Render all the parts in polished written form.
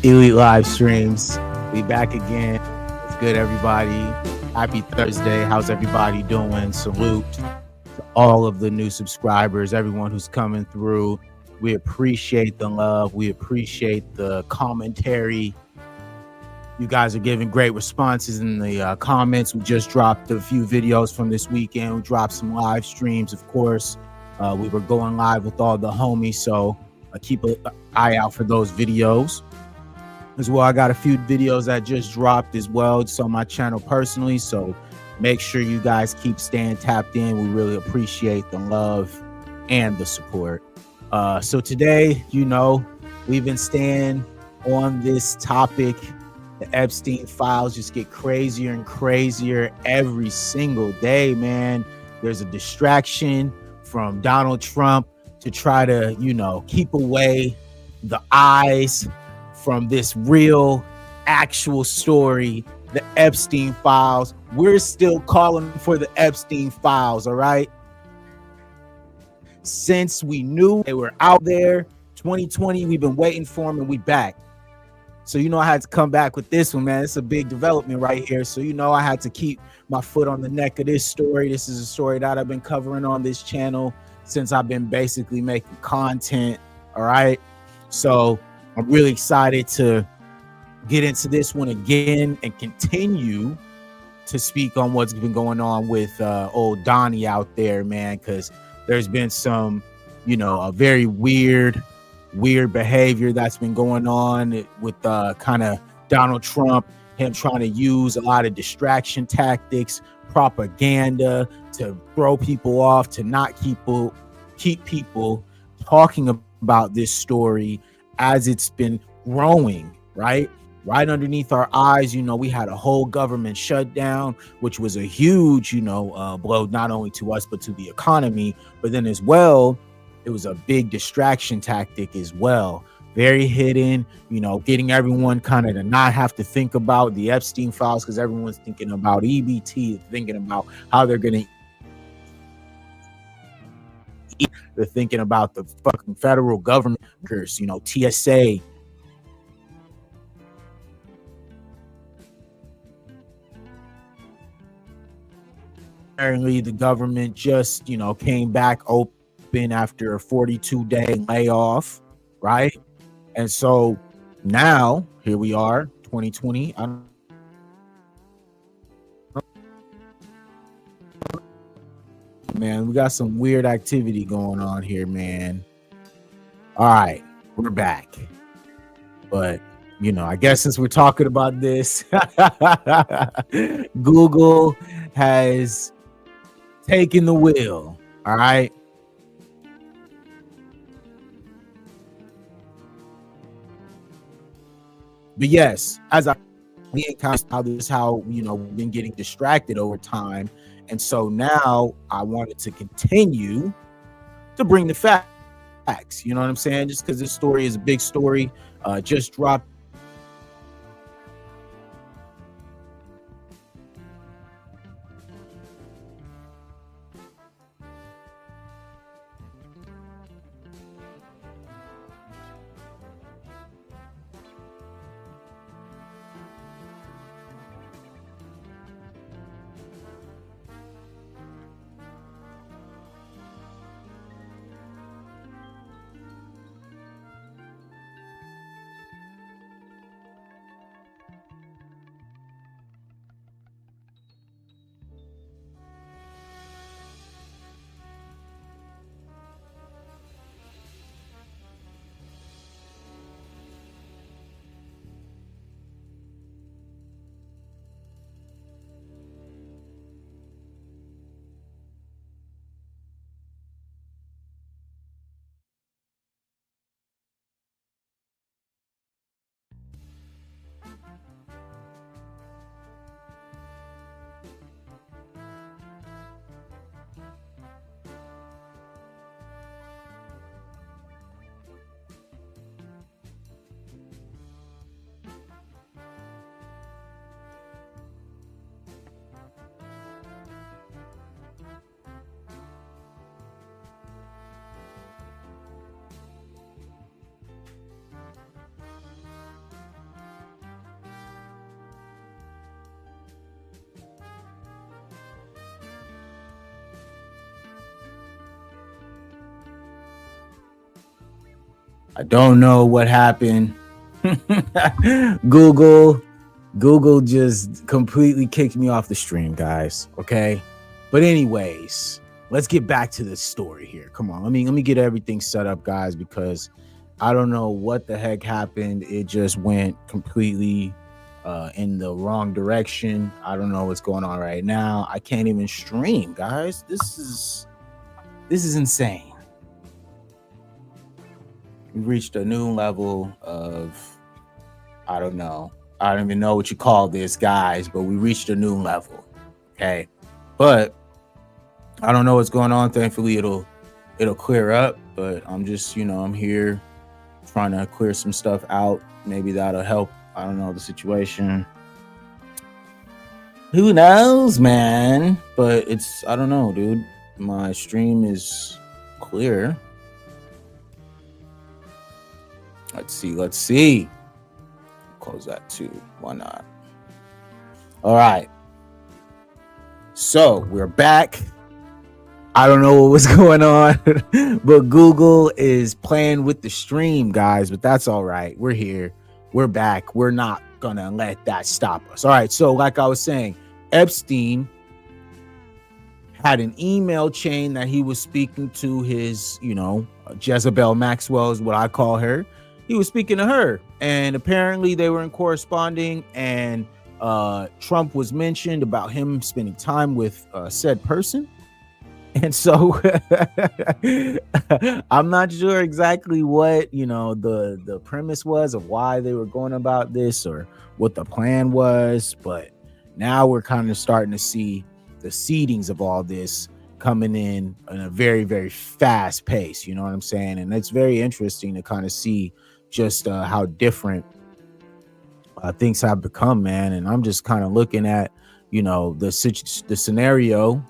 Elite live streams. We back again. What's good, everybody? Happy Thursday. How's everybody doing? Salute to all of the new subscribers, everyone who's coming through. We appreciate the love. We appreciate the commentary. You guys are giving great responses in the comments. We just dropped a few videos from this weekend. We dropped some live streams, of course. We were going live with all the homies, so keep an eye out for those videos. As well, I got a few videos that just dropped as well. It's on my channel personally, so make sure you guys keep staying tapped in. We really appreciate the love and the support. So today, we've been staying on this topic. The Epstein files just get crazier and crazier every single day, man. There's a distraction from Donald Trump to try to, keep away the eyes from this real, actual story, the Epstein files. We're still calling for the Epstein files, all right? Since we knew they were out there, 2020, we've been waiting for them, and we back. So, I had to come back with this one, man. It's a big development right here. So, I had to keep my foot on the neck of this story. This is a story that I've been covering on this channel since I've been basically making content, all right? So, I'm really excited to get into this one again and continue to speak on what's been going on with old Donnie out there, man, because there's been some, a very weird behavior that's been going on with kind of Donald Trump, him trying to use a lot of distraction tactics, propaganda to throw people off, to not keep people talking about this story as it's been growing, right underneath our eyes. We had a whole government shutdown, which was a huge, blow not only to us but to the economy. But then as well, it was a big distraction tactic as well, very hidden, getting everyone kind of to not have to think about the Epstein files, because everyone's thinking about EBT, thinking about how they're gonna eat. They're thinking about the fucking federal government, TSA. Apparently the government just, came back open after a 42-day layoff, right? And so now here we are, 2020. Man, we got some weird activity going on here, man. All right, we're back. But, I guess since we're talking about this, Google has taken the wheel, all right? But yes, as I how this is how we've been getting distracted over time. And so now I wanted to continue to bring the facts, you know what I'm saying? Just because this story is a big story, just dropped. I don't know what happened. Google Google just completely kicked me off the stream, guys. Okay. But anyways, let's get back to this story here. Come on. Let me get everything set up, guys, because I don't know what the heck happened. It just went completely in the wrong direction. I don't know what's going on right now. I can't even stream, guys. This is insane. We reached a new level of, I don't know. I don't even know what you call this, guys, but we reached a new level. Okay. But I don't know what's going on. Thankfully, it'll clear up. But I'm just, I'm here trying to clear some stuff out. Maybe that'll help. I don't know the situation. Who knows, man? But I don't know, dude. My stream is clear. Let's see. Close that too. Why not? All right. So we're back. I don't know what was going on, but Google is playing with the stream, guys. But that's all right. We're here. We're back. We're not gonna let that stop us. All right. So, like I was saying, Epstein had an email chain that he was speaking to his, Jezebel Maxwell is what I call her. He was speaking to her, and apparently they were in corresponding, and Trump was mentioned about him spending time with said person. And so I'm not sure exactly what, the premise was of why they were going about this or what the plan was. But now we're kind of starting to see the seedings of all this coming in a very, very fast pace. You know what I'm saying? And it's very interesting to kind of see just how different things have become, man. And I'm just kind of looking at, the scenario.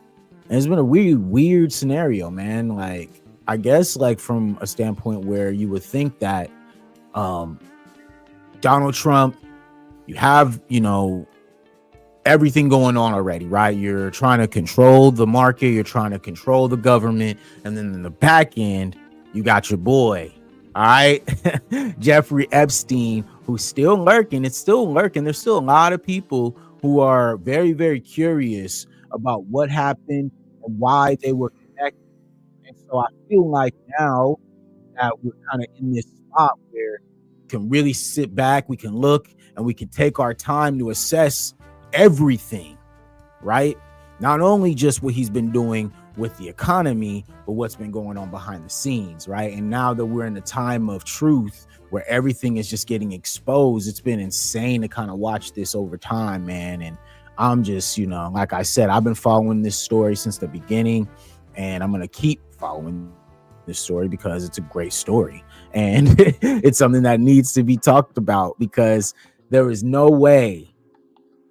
And it's been a really weird scenario, man. Like, I guess, like, from a standpoint where you would think that Donald Trump, you have, everything going on already, right? You're trying to control the market. You're trying to control the government. And then in the back end, you got your boy, all right? Jeffrey Epstein, who's still lurking. It's still lurking. There's still a lot of people who are very, very curious about what happened and why they were connected. And so I feel like now that we're kind of in this spot where we can really sit back, we can look, and we can take our time to assess everything, right? Not only just what he's been doing with the economy, but what's been going on behind the scenes, right? And now that we're in the time of truth where everything is just getting exposed, it's been insane to kind of watch this over time, man. And I'm just, like I said, I've been following this story since the beginning, and I'm going to keep following this story because it's a great story. And it's something that needs to be talked about, because there is no way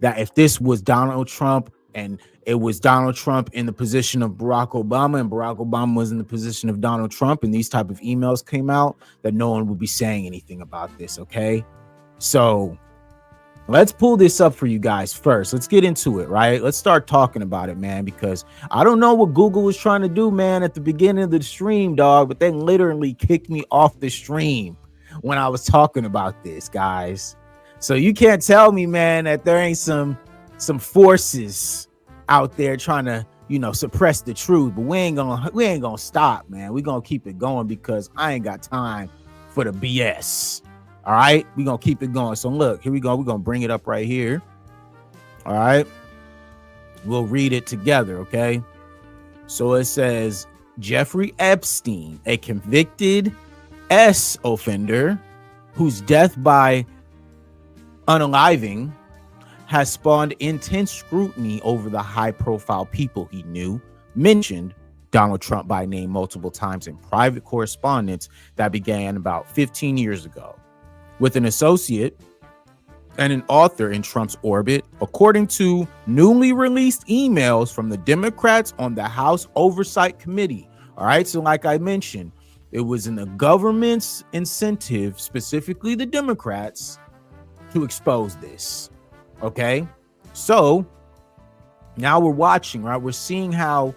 that if this was Donald Trump and it was Donald Trump in the position of Barack Obama and Barack Obama was in the position of Donald Trump and these type of emails came out, that no one would be saying anything about this. Okay. So let's pull this up for you guys first. Let's get into it, right? Let's start talking about it, man, because I don't know what Google was trying to do, man, at the beginning of the stream, dog, but they literally kicked me off the stream when I was talking about this, guys. So you can't tell me, man, that there ain't some forces out there trying to, suppress the truth. But we ain't gonna stop, man. We're gonna keep it going because I ain't got time for the BS. All right, we're gonna keep it going. So look, here we go. We're gonna bring it up right here. All right, we'll read it together. Okay, so it says Jeffrey Epstein, a convicted S offender whose death by unaliving has spawned intense scrutiny over the high-profile people he knew, mentioned Donald Trump by name multiple times in private correspondence that began about 15 years ago with an associate and an author in Trump's orbit, according to newly released emails from the Democrats on the House Oversight Committee. All right, so like I mentioned, it was in the government's incentive, specifically the Democrats, to expose this. Okay, so now we're watching, right? We're seeing how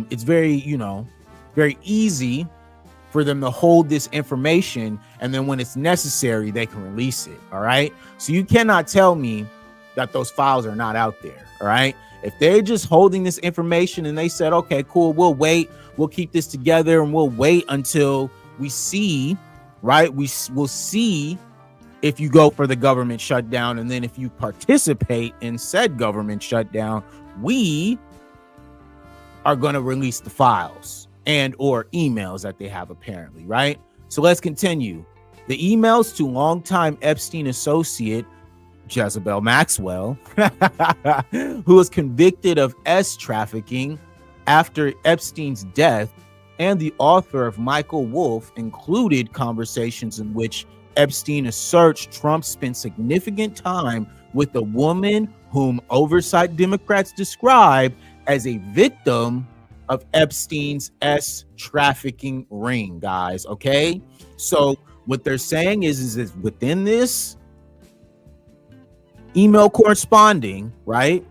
it's very, very easy for them to hold this information, and then when it's necessary, they can release it. All right. So you cannot tell me that those files are not out there. All right. If they're just holding this information and they said, okay, cool, we'll wait, we'll keep this together, and we'll wait until we see, right? We'll see if you go for the government shutdown, and then if you participate in said government shutdown, we are going to release the files and or emails that they have, apparently, right? So let's continue. The emails to longtime Epstein associate Jezebel Maxwell, who was convicted of trafficking after Epstein's death, and the author of Michael Wolff, included conversations in which Epstein asserts Trump spent significant time with a woman whom oversight Democrats describe as a victim of Epstein's trafficking ring, guys. Okay, so what they're saying is within this email corresponding, right,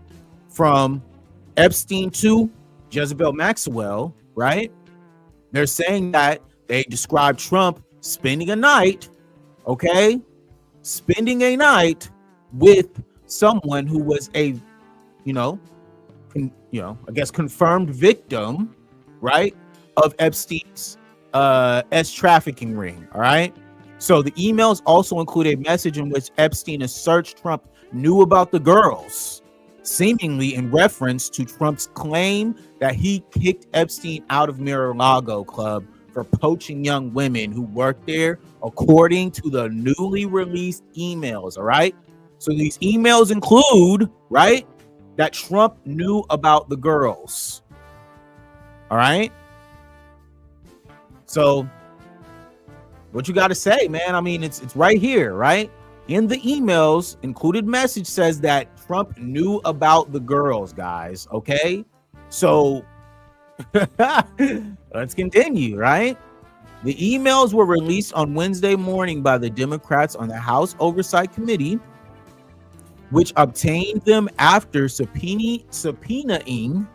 from Epstein to Jezebel Maxwell, right, they're saying that they described Trump spending a night, okay, spending a night with someone who was a, I guess confirmed victim, right, of Epstein's trafficking ring. All right. So the emails also include a message in which Epstein asserts Trump knew about the girls, seemingly in reference to Trump's claim that he kicked Epstein out of Mar-a-Lago Club for poaching young women who worked there, according to the newly released emails. All right. So these emails include, right, that Trump knew about the girls. All right. So what you got to say, man? I mean, it's right here, right? In the emails, included message says that Trump knew about the girls, guys. Okay. So let's continue, right? The emails were released on Wednesday morning by the Democrats on the House Oversight Committee, which obtained them after subpoenaing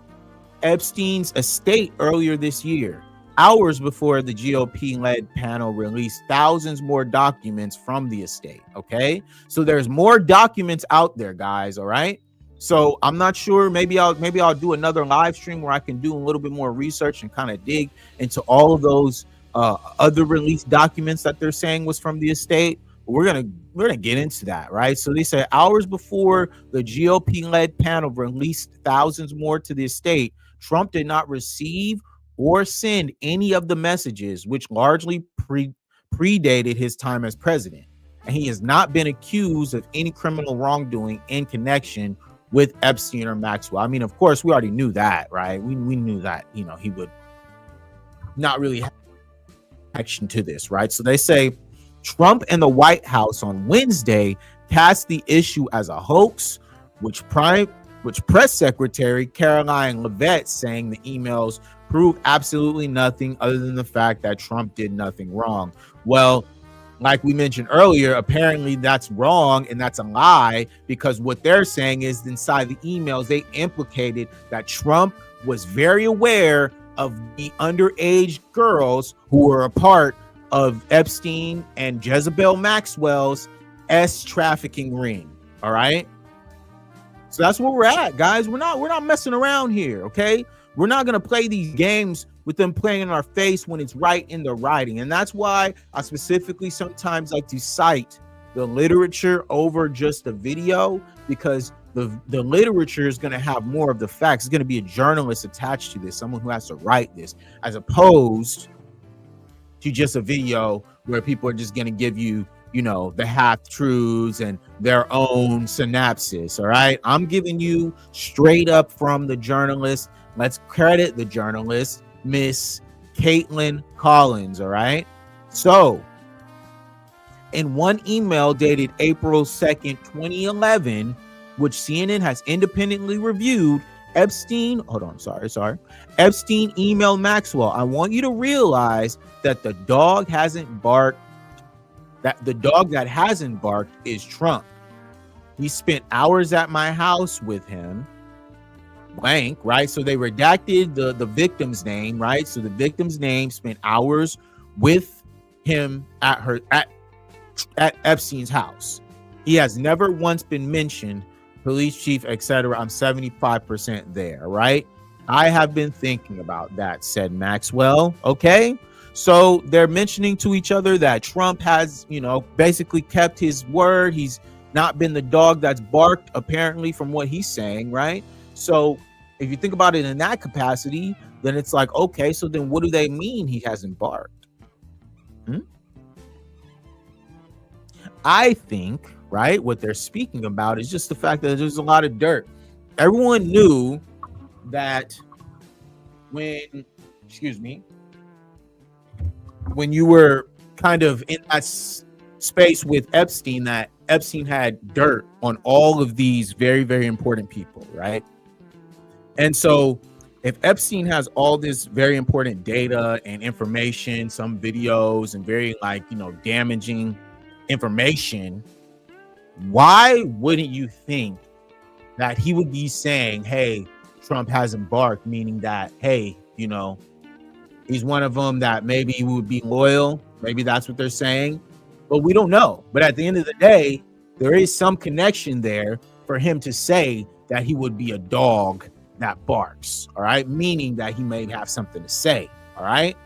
Epstein's estate earlier this year, hours before the GOP-led panel released thousands more documents from the estate. Okay, so there's more documents out there, guys. All right, so I'm not sure. Maybe I'll do another live stream where I can do a little bit more research and kind of dig into all of those other released documents that they're saying was from the estate. We're gonna get into that, right? So they say hours before the GOP-led panel released thousands more to the estate, Trump did not receive or send any of the messages, which largely predated his time as president, and he has not been accused of any criminal wrongdoing in connection with Epstein or Maxwell. I mean, of course, we already knew that, right? We knew that, he would not really have action to this, right? So they say Trump and the White House on Wednesday cast the issue as a hoax, which Press Secretary Caroline Leavitt saying the emails prove absolutely nothing other than the fact that Trump did nothing wrong. Well, like we mentioned earlier, apparently that's wrong and that's a lie, because what they're saying is inside the emails, they implicated that Trump was very aware of the underage girls who were a part of Epstein and Jezebel Maxwell's trafficking ring. All right. So that's where we're at, guys. We're not messing around here. Okay. We're not going to play these games with them playing in our face when it's right in the writing. And that's why I specifically sometimes like to cite the literature over just the video, because the literature is going to have more of the facts. It's going to be a journalist attached to this, someone who has to write this, as opposed to just a video where people are just going to give you, the half truths and their own synopsis. All right. I'm giving you straight up from the journalist. Let's credit the journalist, Miss Caitlin Collins. All right. So in one email dated April 2nd, 2011, which CNN has independently reviewed, Epstein emailed Maxwell, I want you to realize that the dog hasn't barked. That the dog that hasn't barked is Trump. He spent hours at my house with him. Blank, right? So they redacted the victim's name, right? So the victim's name, spent hours with him at Epstein's house. He has never once been mentioned, police chief, etc. I'm 75% there, right? I have been thinking about that, said Maxwell. Okay. So they're mentioning to each other that Trump has, basically kept his word. He's not been the dog that's barked, apparently, from what he's saying, right? So if you think about it in that capacity, then it's like, okay, so then what do they mean he hasn't barked? I think, right, what they're speaking about is just the fact that there's a lot of dirt. Everyone knew that when you were kind of in that space with Epstein, that Epstein had dirt on all of these very, very important people, right? And so if Epstein has all this very important data and information, some videos and very damaging information, why wouldn't you think that he would be saying, hey, Trump hasn't barked, meaning that, hey, he's one of them that maybe he would be loyal. Maybe that's what they're saying, but we don't know. But at the end of the day, there is some connection there for him to say that he would be a dog that barks, all right? Meaning that he may have something to say, all right?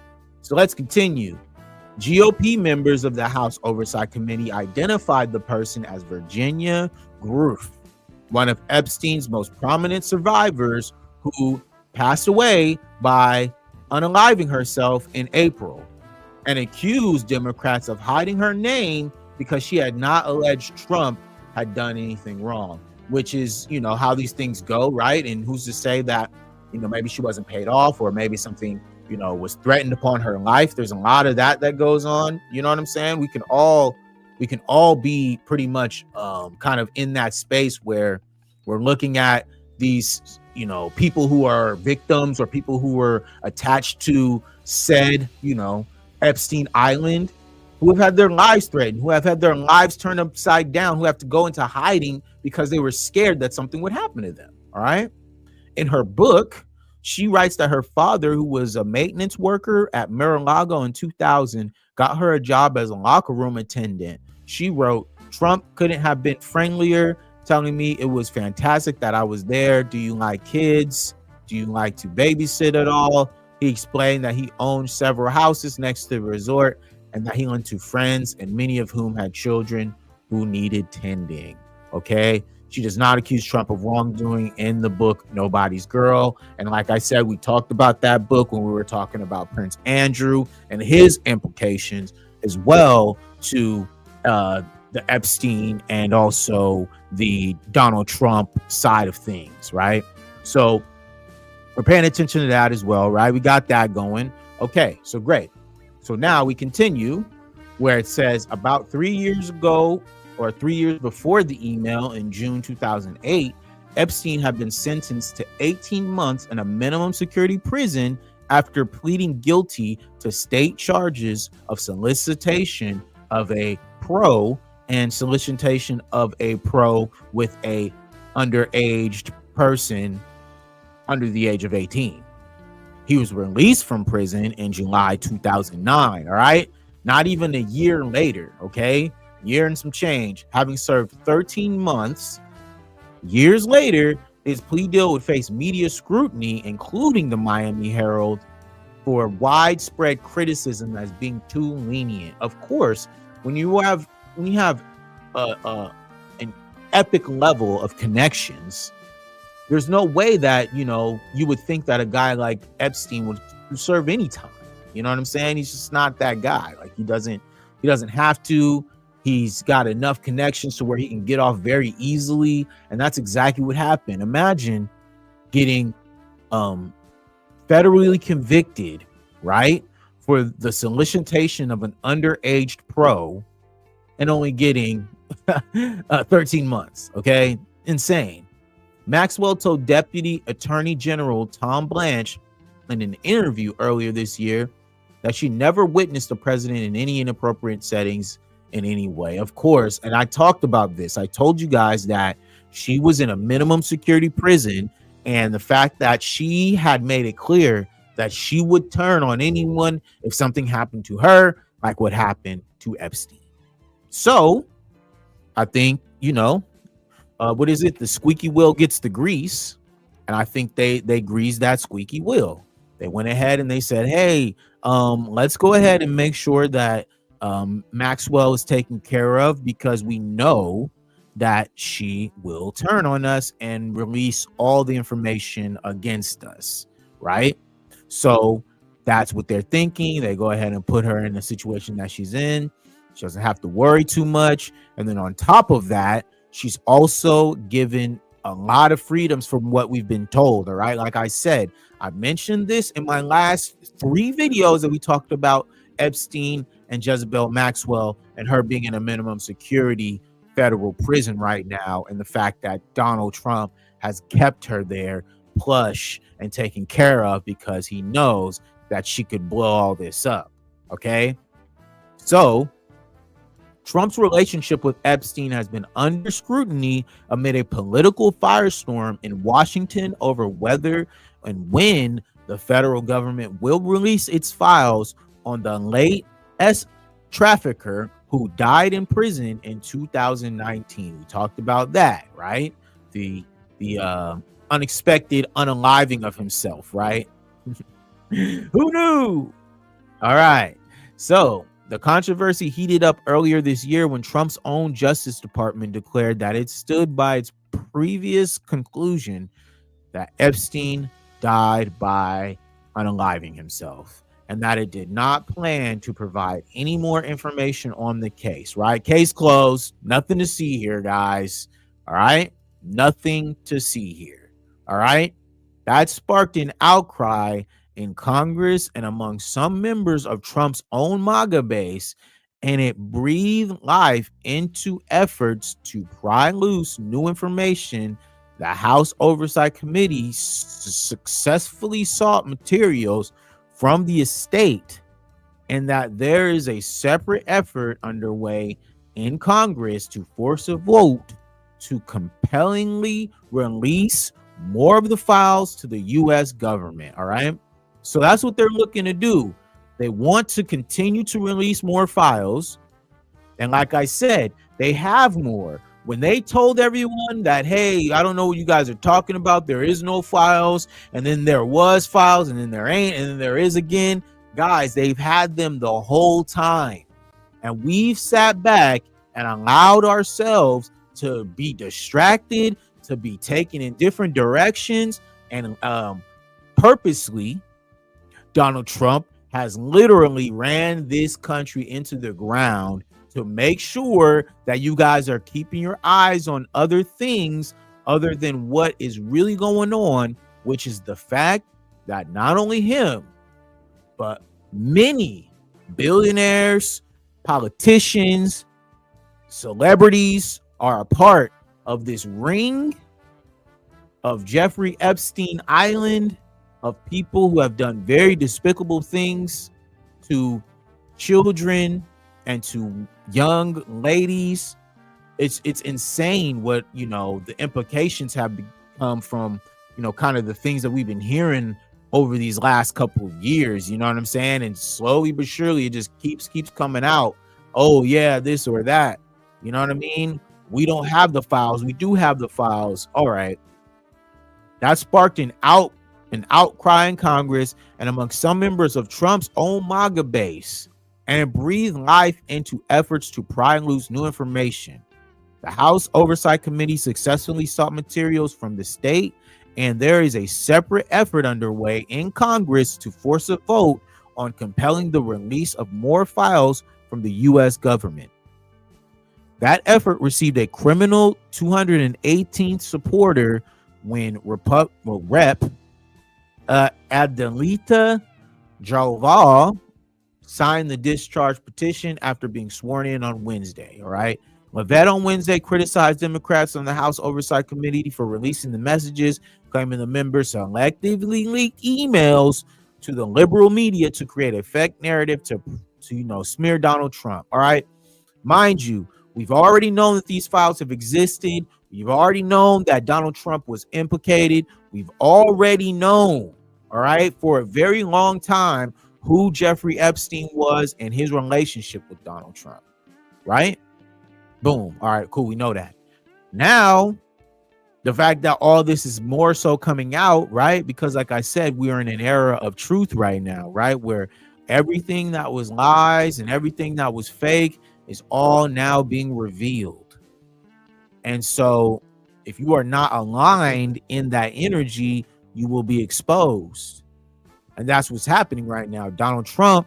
So let's continue. GOP members of the House Oversight Committee identified the person as Virginia Groff, one of Epstein's most prominent survivors, who passed away by unaliving herself in April, and accused Democrats of hiding her name because she had not alleged Trump had done anything wrong, which is, how these things go, right? And who's to say that, maybe she wasn't paid off, or maybe something, was threatened upon her life. There's a lot of that goes on. You know what I'm saying? We can all be pretty much kind of in that space where we're looking at these, people who are victims or people who were attached to said, Epstein Island, who have had their lives threatened, who have had their lives turned upside down, who have to go into hiding because they were scared that something would happen to them. All right. In her book, she writes that her father, who was a maintenance worker at Mar-a-Lago in 2000, got her a job as a locker room attendant. She wrote, Trump couldn't have been friendlier, telling me it was fantastic that I was there. Do you like kids? Do you like to babysit at all? He explained that he owned several houses next to the resort and that he went to friends, and many of whom had children who needed tending. Okay. She does not accuse Trump of wrongdoing in the book, Nobody's Girl. And like I said, we talked about that book when we were talking about Prince Andrew and his implications as well to the Epstein and also the Donald Trump side of things, right? So we're paying attention to that as well, right? We got that going. Okay, so great. So now we continue where it says about 3 years ago, or 3 years before the email in June 2008, Epstein had been sentenced to 18 months in a minimum security prison after pleading guilty to state charges of solicitation of a pro and solicitation of a pro with a underaged person under the age of 18. He was released from prison in July 2009, all right? Not even a year later, okay? Year and some change. Having served 13 months, years later, his plea deal would face media scrutiny, including the Miami Herald, for widespread criticism as being too lenient. Of course, when you have an epic level of connections, there's no way that you would think that a guy like Epstein would serve any time. You know what I'm saying? He's just not that guy. Like he doesn't have to. He's got enough connections to where he can get off very easily. And that's exactly what happened. Imagine getting federally convicted, right, for the solicitation of an underaged pro and only getting 13 months. Okay. Insane. Maxwell told Deputy Attorney General Tom Blanche in an interview earlier this year that she never witnessed the president in any inappropriate settings in any way. Of course, and I talked about this. I told you guys that she was in a minimum security prison, and the fact that she had made it clear that she would turn on anyone if something happened to her, like what happened to Epstein. So I think, what is it? The squeaky wheel gets the grease. And I think they greased that squeaky wheel. They went ahead and they said, hey, let's go ahead and make sure that Maxwell is taken care of, because we know that she will turn on us and release all the information against us, right? So that's what they're thinking. They go ahead and put her in the situation that she's in. She doesn't have to worry too much. And then on top of that, she's also given a lot of freedoms from what we've been told. All right. Like I said, I mentioned this in my last 3 videos that we talked about Epstein and Jezebel Maxwell and her being in a minimum security federal prison right now, and the fact that Donald Trump has kept her there plush and taken care of because he knows that she could blow all this up. Okay. So Trump's relationship with Epstein has been under scrutiny amid a political firestorm in Washington over whether and when the federal government will release its files on the late trafficker who died in prison in 2019. We talked about that, right? The unexpected unaliving of himself, right? Who knew? All right. So the controversy heated up earlier this year when Trump's own Justice Department declared that it stood by its previous conclusion that Epstein died by unaliving himself, and that it did not plan to provide any more information on the case, right? Case closed. Nothing to see here, guys. All right? Nothing to see here. All right? That sparked an outcry in Congress and among some members of Trump's own MAGA base, and it breathed life into efforts to pry loose new information. The House Oversight Committee successfully sought materials from the estate, and that there is a separate effort underway in Congress to force a vote to compellingly release more of the files to the U.S. government. All right. So that's what they're looking to do. They want to continue to release more files. And like I said, they have more. When they told everyone that, hey, I don't know what you guys are talking about, there is no files, and then there was files, and then there ain't, and then there is again, guys, they've had them the whole time. And we've sat back and allowed ourselves to be distracted, to be taken in different directions, and purposely, Donald Trump has literally ran this country into the ground to make sure that you guys are keeping your eyes on other things other than what is really going on, which is the fact that not only him, but many billionaires, politicians, celebrities are a part of this ring of Jeffrey Epstein Island, of people who have done very despicable things to children and to young ladies. It's insane what, the implications have become from, kind of the things that we've been hearing over these last couple of years, you know what I'm saying? And slowly but surely it just keeps coming out. Oh yeah, this or that. You know what I mean? We don't have the files. We do have the files. All right. That sparked an outcry in Congress and among some members of Trump's own MAGA base, and it breathed life into efforts to pry loose new information. The House Oversight Committee successfully sought materials from the state, and there is a separate effort underway in Congress to force a vote on compelling the release of more files from the U.S. government. That effort received a criminal 218th supporter when Rep. Adelita Jalval signed the discharge petition after being sworn in on Wednesday. All right. Levitt on Wednesday criticized Democrats on the House Oversight Committee for releasing the messages, claiming the members selectively leaked emails to the liberal media to create a fake narrative to smear Donald Trump. All right. Mind you, we've already known that these files have existed. We've already known that Donald Trump was implicated. We've already known all right, for a very long time, who Jeffrey Epstein was and his relationship with Donald Trump, right? Boom. All right, cool. We know that. Now, the fact that all this is more so coming out, right? Because like I said, we are in an era of truth right now, right? Where everything that was lies and everything that was fake is all now being revealed. And so if you are not aligned in that energy, you will be exposed. And that's what's happening right now. Donald Trump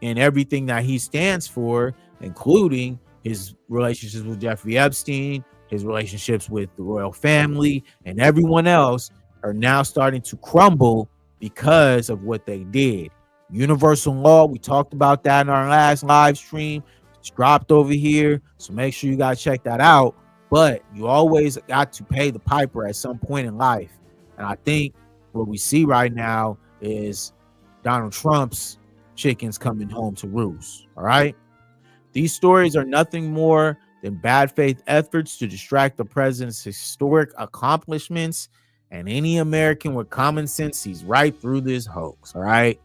and everything that he stands for, including his relationships with Jeffrey Epstein, his relationships with the royal family, and everyone else, are now starting to crumble because of what they did. Universal law, we talked about that in our last live stream. It's dropped over here, so make sure you guys check that out. But you always got to pay the piper at some point in life. And I think what we see right now is Donald Trump's chickens coming home to roost. All right. These stories are nothing more than bad faith efforts to distract the president's historic accomplishments, and any American with common sense sees right through this hoax. All right.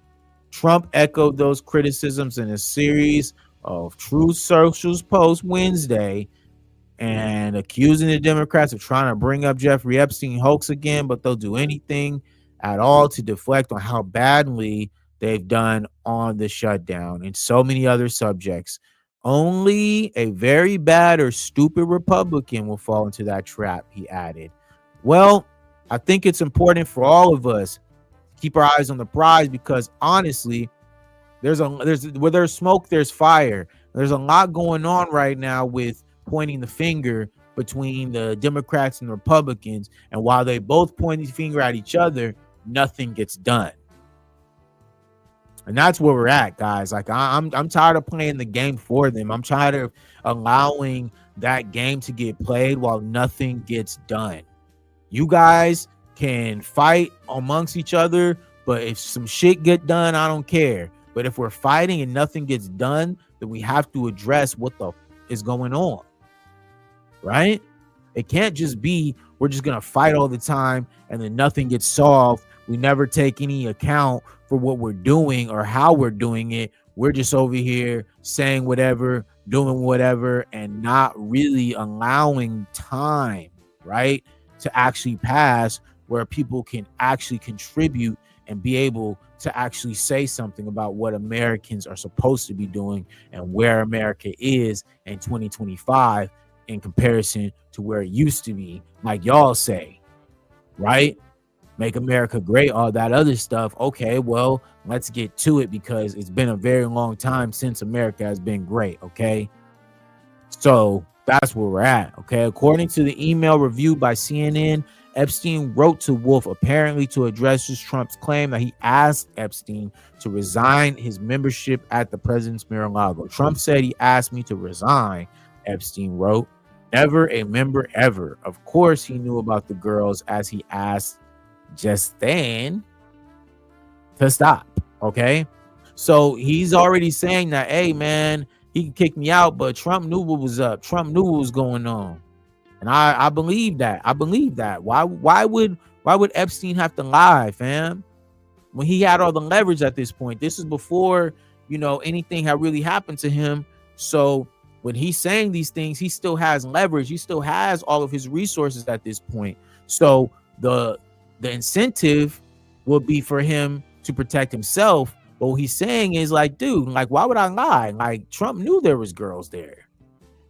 Trump echoed those criticisms in a series of Truth Social's posts Wednesday, and accusing the Democrats of trying to bring up Jeffrey Epstein hoax again, but they'll do anything at all to deflect on how badly they've done on the shutdown and so many other subjects. Only a very bad or stupid Republican will fall into that trap, he added. Well, I think it's important for all of us to keep our eyes on the prize, because honestly, where there's smoke, there's fire. There's a lot going on right now with pointing the finger between the Democrats and the Republicans, and while they both point the finger at each other, nothing gets done. And that's where we're at, guys. Like I'm tired of playing the game for them. I'm tired of allowing that game to get played while nothing gets done. You guys can fight amongst each other, but if some shit get done, I don't care. But if we're fighting and nothing gets done, then we have to address what the is going on, right? It can't just be we're just gonna fight all the time and then nothing gets solved. We never take any account for what we're doing or how we're doing it. We're just over here saying whatever, doing whatever, and not really allowing time, right, to actually pass where people can actually contribute and be able to actually say something about what Americans are supposed to be doing and where America is in 2025 in comparison to where it used to be, like y'all say, right? Make America great, all that other stuff. Okay, well, let's get to it, because it's been a very long time since America has been great, okay? So that's where we're at, okay? According to the email reviewed by CNN, Epstein wrote to Wolf apparently to address Trump's claim that he asked Epstein to resign his membership at the president's Mar-a-Lago. Trump said he asked me to resign, Epstein wrote. Never a member ever. Of course he knew about the girls, as he asked just then to stop, okay? So he's already saying that, hey, man, he can kick me out, but Trump knew what was up. Trump knew what was going on. And I believe that. I believe that. Why would Epstein have to lie, fam? When he had all the leverage at this point. This is before, anything had really happened to him. So when he's saying these things, he still has leverage. He still has all of his resources at this point. So the incentive would be for him to protect himself. But what he's saying is like, dude, like, why would I lie? Like, Trump knew there was girls there.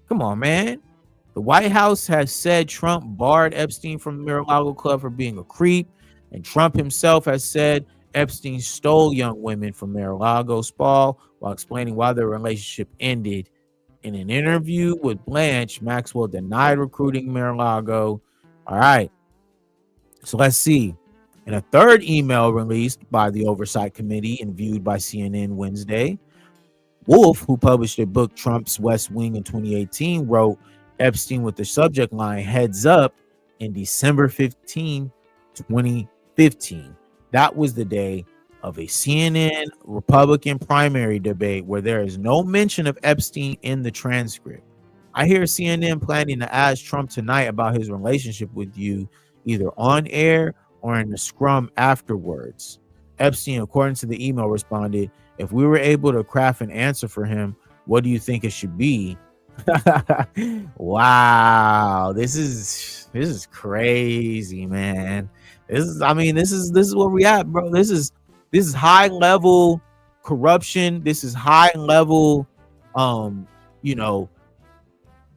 Come on, man. The White House has said Trump barred Epstein from the Mar-a-Lago Club for being a creep, and Trump himself has said Epstein stole young women from Mar-a-Lago Spa while explaining why their relationship ended. In an interview with Blanche, Maxwell denied recruiting Mar-a-Lago. All right, so let's see. In a third email released by the Oversight Committee and viewed by CNN Wednesday, Wolf, who published a book, Trump's West Wing, in 2018, wrote Epstein with the subject line, heads up, in December 15, 2015. That was the day of a CNN Republican primary debate where there is no mention of Epstein in the transcript. I hear CNN planning to ask Trump tonight about his relationship with you, either on air or in the scrum afterwards. Epstein, according to the email, responded, "If we were able to craft an answer for him, what do you think it should be?" Wow, this is crazy, man. This is where we at, bro. This is high level corruption. This is high level, um, you know,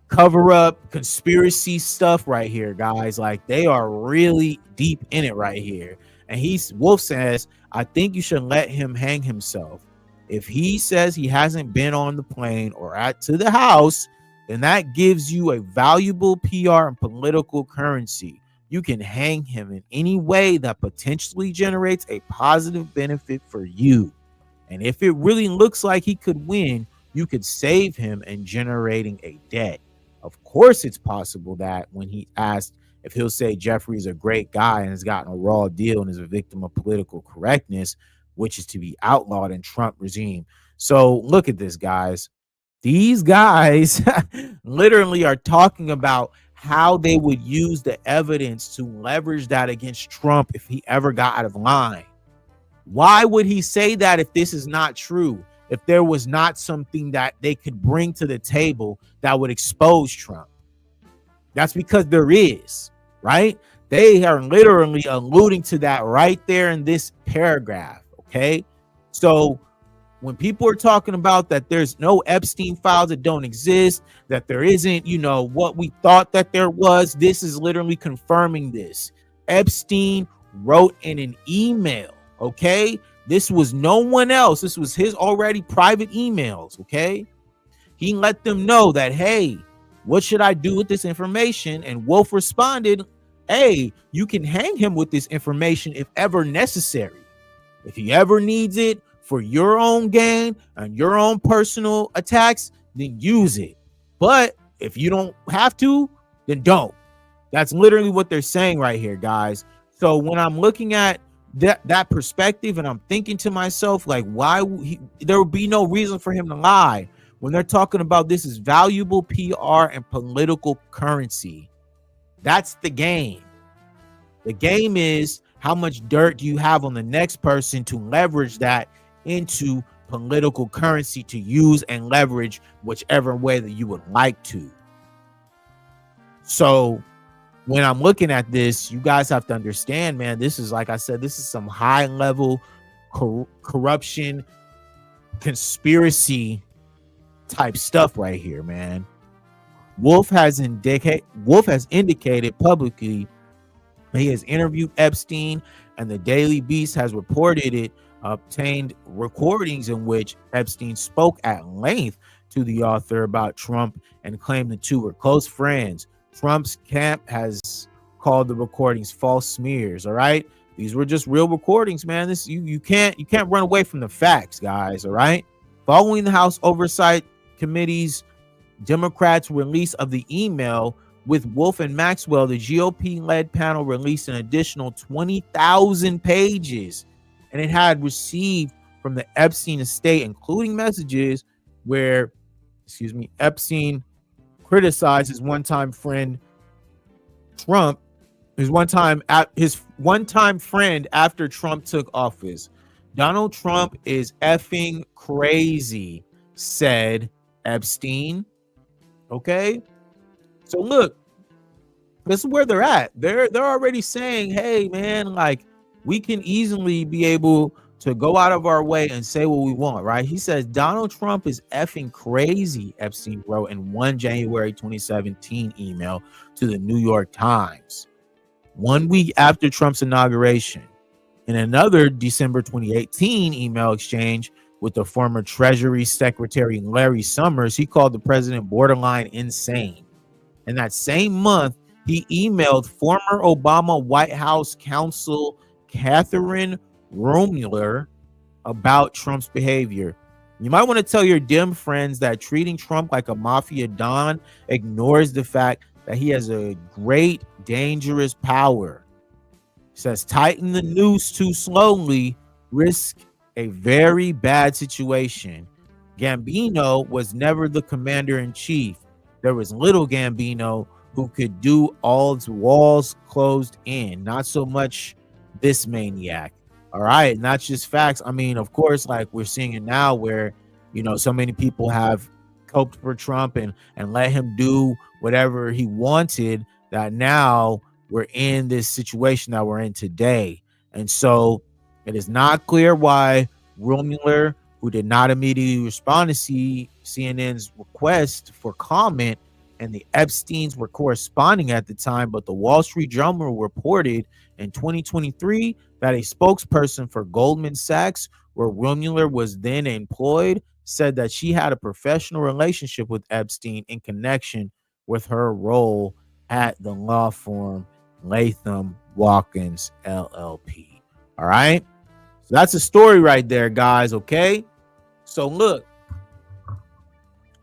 cover up conspiracy stuff right here, guys. Like, they are really deep in it right here. And Wolf says, "I think you should let him hang himself. If he says he hasn't been on the plane or to the house, then that gives you a valuable PR and political currency. You can hang him in any way that potentially generates a positive benefit for you. And if it really looks like he could win, you could save him and generating a debt." Of course, it's possible that when he asked if he'll say Jeffrey's a great guy and has gotten a raw deal and is a victim of political correctness, which is to be outlawed in Trump regime. So look at this, guys. These guys literally are talking about how they would use the evidence to leverage that against Trump if he ever got out of line. Why would he say that if this is not true? If there was not something that they could bring to the table that would expose Trump? That's because there is, right? They are literally alluding to that right there in this paragraph, okay? So when people are talking about that there's no Epstein files that don't exist, that there isn't, what we thought that there was, this is literally confirming this. Epstein wrote in an email, okay? This was no one else. This was his already private emails, okay? He let them know that, hey, what should I do with this information? And Wolf responded, hey, you can hang him with this information if ever necessary. If he ever needs it for your own gain and your own personal attacks, then use it. But if you don't have to, then don't. That's literally what they're saying right here, guys. So when I'm looking at that perspective and I'm thinking to myself, like, why there would be no reason for him to lie when they're talking about this is valuable PR and political currency. That's the game. The game is how much dirt do you have on the next person to leverage that into political currency to use and leverage whichever way that you would like to. So when I'm looking at this, you guys have to understand, man, this is, like I said, this is some high level corruption, conspiracy type stuff right here, man. Wolf has indicated publicly that he has interviewed Epstein, and the Daily Beast has reported it obtained recordings in which Epstein spoke at length to the author about Trump and claimed the two were close friends. Trump's camp has called the recordings false smears. All right, these were just real recordings, man. This you can't run away from the facts, guys. All right. Following the House Oversight Committee's Democrats' release of the email with Wolf and Maxwell, the GOP-led panel released an additional 20,000 pages, and it had received from the Epstein estate, including messages where, Epstein criticized his one-time friend Trump, his one-time friend after Trump took office. Donald Trump is effing crazy, said Epstein. Okay, so look, this is where they're at. They're already saying, hey, man, like, we can easily be able to go out of our way and say what we want, right? He says Donald Trump is effing crazy, Epstein wrote in one January 2017 email to the New York Times, 1 week after Trump's inauguration. In another December 2018 email exchange with the former Treasury Secretary Larry Summers, he called the president borderline insane. In that same month, he emailed former Obama White House counsel Catherine Romuller about Trump's behavior. You might want to tell your dim friends that treating Trump like a mafia don ignores the fact that he has a great, dangerous power. It says tighten the noose too slowly, risk a very bad situation. Gambino was never the commander-in-chief. There was little Gambino who could do all walls closed in. Not so much this maniac. All right, not just facts. I mean, of course, like we're seeing it now where, so many people have coped for Trump and let him do whatever he wanted, that now we're in this situation that we're in today. And so it is not clear why Will Mueller, who did not immediately respond to CNN's request for comment, and the Epsteins were corresponding at the time, but the Wall Street Journal reported in 2023 that a spokesperson for Goldman Sachs, where Will Mueller was then employed, said that she had a professional relationship with Epstein in connection with her role at the law firm Latham Watkins LLP. All right. So that's a story right there, guys. Okay. So look,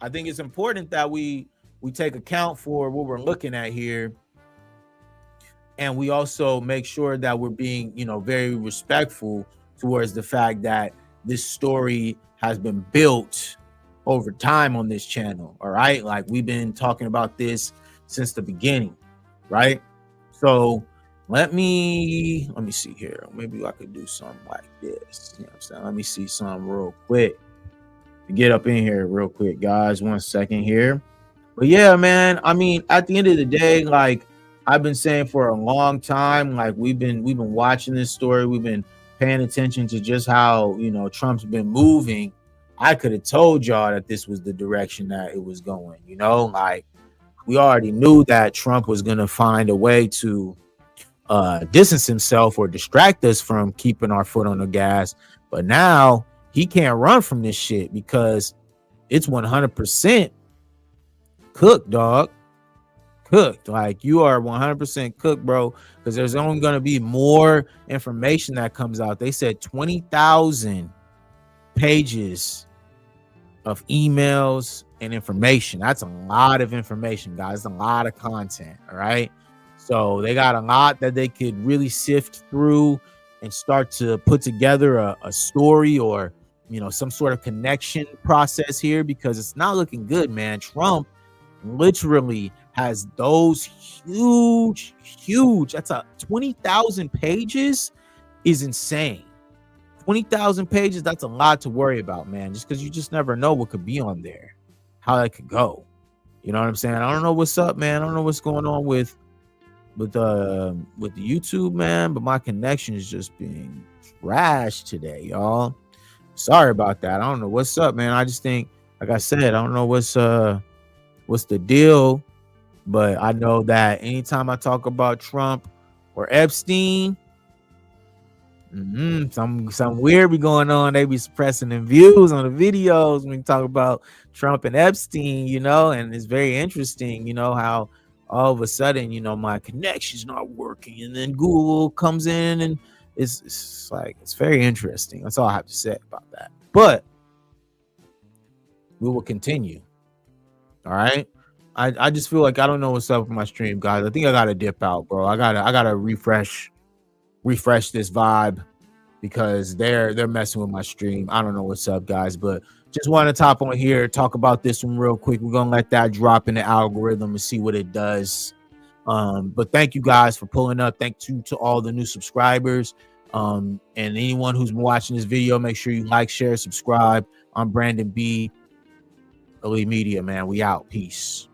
I think it's important that we take account for what we're looking at here. And we also make sure that we're being, very respectful towards the fact that this story has been built over time on this channel. All right. Like we've been talking about this since the beginning. Right. So let me see here. Maybe I could do something like this. You know what I'm saying? Let me see something real quick. Get up in here real quick, guys. 1 second here. But yeah, man, I mean, at the end of the day, like I've been saying for a long time, like we've been watching this story, we've been paying attention to just how, Trump's been moving. I could have told y'all that this was the direction that it was going, like we already knew that Trump was going to find a way to distance himself or distract us from keeping our foot on the gas. But now he can't run from this shit because it's 100% cooked, dog. Cooked. Like you are 100% cooked, bro, because there's only going to be more information that comes out. They said 20,000 pages of emails and information. That's a lot of information, guys. A lot of content. All right. So they got a lot that they could really sift through and start to put together a story or, some sort of connection process here, because it's not looking good, man. Trump literally has those huge, that's a 20,000 pages is insane. 20,000 pages, that's a lot to worry about, man, just because you just never know what could be on there, how that could go. You know what I'm saying? I don't know what's up, man. I don't know what's going on with the YouTube, man, but my connection is just being trashed today, y'all. Sorry about that. I don't know what's up, man. I just think, like I said, I don't know what's the deal, but I know that anytime I talk about Trump or Epstein, some weird be going on. They be suppressing the views on the videos when we talk about Trump and Epstein, and it's very interesting, how all of a sudden, my connection's not working, and then Google comes in, and it's like, it's very interesting. That's all I have to say about that. But we will continue. All right. I just feel like I don't know what's up with my stream, guys. I think I gotta dip out, bro. I gotta refresh this vibe because they're messing with my stream. I don't know what's up, guys, but just want to top on here, talk about this one real quick. We're gonna let that drop in the algorithm and see what it does. But thank you guys for pulling up. Thank you to all the new subscribers. And anyone who's been watching this video, make sure you like, share, subscribe. I'm Brandon B. Elite Media, man. We out. Peace.